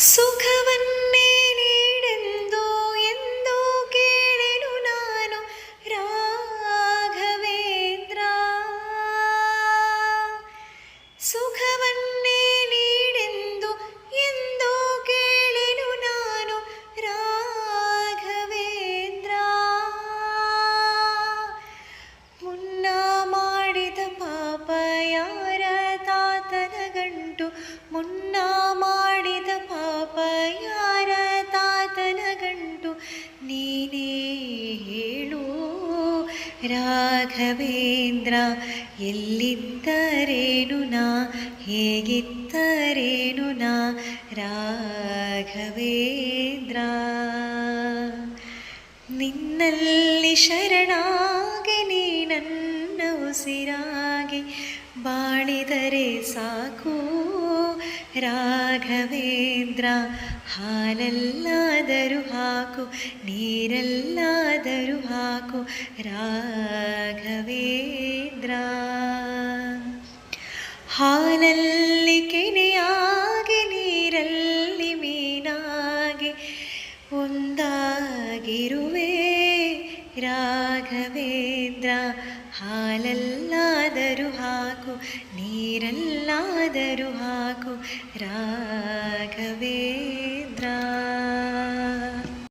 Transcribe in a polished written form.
ಸುಖವನ್ನೇ ನೀಡೆಂದು ಎಂದು ಕೇಳೆನು ನಾನು ರಾಘವೇಂದ್ರ. ಸುಖವನ್ನೇ ನೀಡೆಂದು ಎಂದು ಕೇಳೆನು ನಾನು ರಾಘವೇಂದ್ರ. ಮುನ್ನ ಮಾಡಿದ ಪಾಪ ಯಾರ ತಾತನ ಗಂಟು, ಮುನ್ನ ಮಾಡಿದ ಪಾಪ ಯಾರ ತಾತನ ಗಂಟು, ನೀನೇ ಹೇಳು ರಾಘವೇಂದ್ರ. ಎಲ್ಲಿದ್ದರೇನು ನಾ, ಹೇಗಿದ್ದರೇನು ನಾ ರಾಘವೇಂದ್ರ. ನಿನ್ನಲ್ಲಿ ಶರಣಾಗಿ ನೀ ನನ್ನ ಉಸಿರಾಗಿ ಬಾಳಿದರೆ ಸಾಕು ರಾಘವೇಂದ್ರ. ಹಾಲಲ್ಲಾದರೂ ಹಾಕು, ನೀರಲ್ಲಾದರೂ ಹಾಕು ರಾಘವೇಂದ್ರ. ಹಾಲಲ್ಲಿ ಕೆನೆಯಾಗಿ, ನೀರಲ್ಲಿ ಮೀನಾಗಿ ಒಂದಾಗಿರುವೆ ರಾಘವೇಂದ್ರ. ಹಾಲಲ್ಲಾದರೂ ಹಾಕು, ನೀರಲ್ಲಾದರೂ ಹಾಕು ರಾಘವೇಂದ್ರ.